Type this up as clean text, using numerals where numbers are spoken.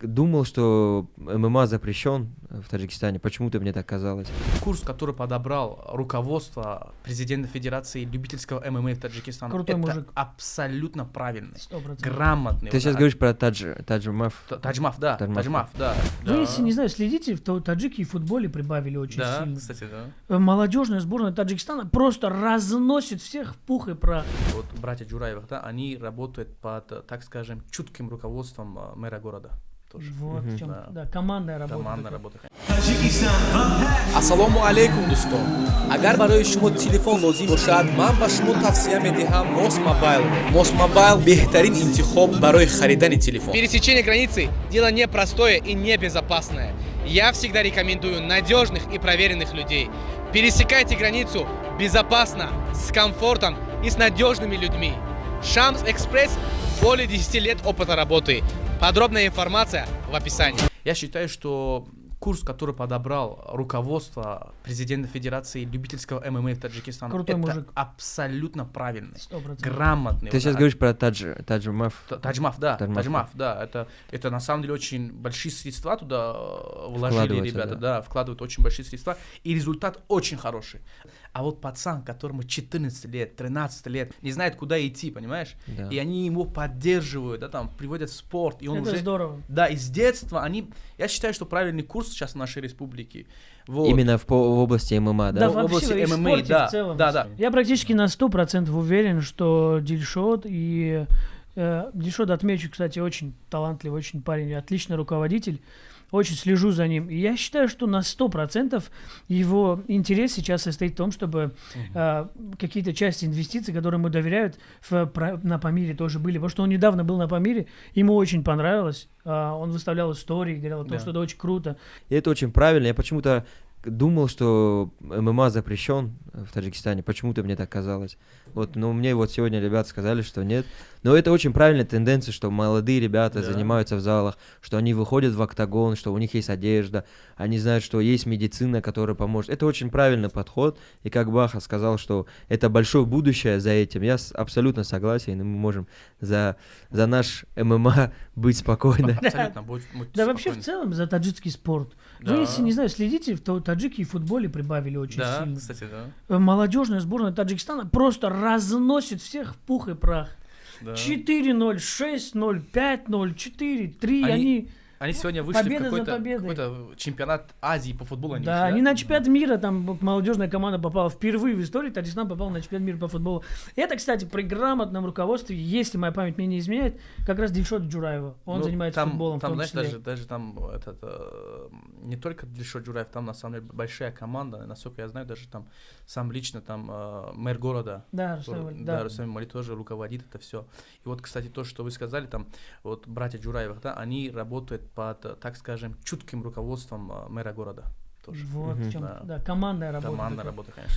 думал, что ММА запрещен в Таджикистане. Почему ты мне так казалось? Курс, который подобрал руководство президента Федерации любительского ММА в Таджикистане, Крутой это мужик. абсолютно правильный, 100%. грамотный. Ты сейчас говоришь про Таджмаф. Таджмаф, да. Таджмаф, да. Вы, если не знаю, следите, то таджики в футболе прибавили очень Да, сильно. кстати, да. Молодежная сборная Таджикистана просто разносит всех в пух и прах. Вот братья Джураевых, да, они работают под, так скажем, чутким руководством мэра города. Тоже. Вот в чем, Да. да, командная работа. Командная работа. ассалому алейкум дӯстон, агар барои шумо телефон лозим бошад, ман ба шумо тавсия медиҳам Mos Mobile беҳтарин интихоб барои харидани телефон. Пересечение границы – дело непростое и небезопасное. Я всегда рекомендую надежных и проверенных людей. Пересекайте границу безопасно, с комфортом и с надежными людьми. Шамс Экспресс – более 10 лет опыта работы. Подробная информация в описании. Я считаю, что курс, который подобрал руководство президента Федерации любительского ММА в Таджикистане, Крутой это мужик. абсолютно правильный, 100%. грамотный. Ты сейчас говоришь про Таджмаф. Таджмаф, да. Таджмаф. Таджмаф, да. Это на самом деле очень большие средства туда вложили Вкладываются, ребята, да. да, вкладывают очень большие средства, и результат очень хороший. А вот пацан, которому 14 лет, 13 лет, не знает, куда идти, понимаешь? Да. И они его поддерживают, да, там, приводят в спорт, и он Это уже... здорово. Да, и с детства они... Я считаю, что правильный курс сейчас в нашей республике. Вот. Именно в области ММА, да? Да, в вообще области в ММА, спорте да, в целом. да. Я практически на 100% уверен, что Дильшот и... Дильшот, отмечу, кстати, очень талантливый, очень парень, отличный руководитель. Очень слежу за ним. И я считаю, что на 100% его интерес сейчас состоит в том, чтобы какие-то части инвестиций, которые ему доверяют, на Памире тоже были. Потому что он недавно был на Памире, ему очень понравилось. Он выставлял истории, говорил о том, Да. что это очень круто. И это очень правильно. Я почему-то думал, что ММА запрещен в Таджикистане. Почему-то мне так казалось. Вот, но мне вот сегодня ребята сказали, что нет. Но это очень правильная тенденция, что молодые ребята Да. занимаются в залах, что они выходят в октагон, что у них есть одежда, они знают, что есть медицина, которая поможет. Это очень правильный подход. И как Баха сказал, что это большое будущее за этим. Я абсолютно согласен, и мы можем за наш ММА быть спокойны. Абсолютно. Будь Да вообще в спокойны. целом за таджикский спорт. Да. Вы, если не знаю, следите, то таджики в футболе прибавили очень Да, сильно. кстати, да. Молодежная сборная Таджикистана просто разносит всех в пух и прах. Да. 4-0, 6-0, 5-0, 4-3. Они сегодня вышли Победа в за какой-то победой. чемпионат Азии по футболу. Они Да, вышли, они на чемпионат мира, там молодежная команда попала впервые в истории, Таджикистан попал на чемпионат мира по футболу. Это, кстати, при грамотном руководстве, если моя память меня не изменяет, как раз Дильшот Джураева. Он занимается там, футболом там, в том знаешь, числе. даже там не только Дильшот Джураев, там на самом деле большая команда, насколько я знаю, даже там сам лично там мэр города. Да, Рустам Вали, да. Рустам Вали тоже руководит это все. И вот, кстати, то, что вы сказали, там, вот братья Джураевых, да, они работают под, так скажем, чутким руководством мэра города. Тоже. Вот в чем, Да. да, командная работа. Командная такая. работа, конечно.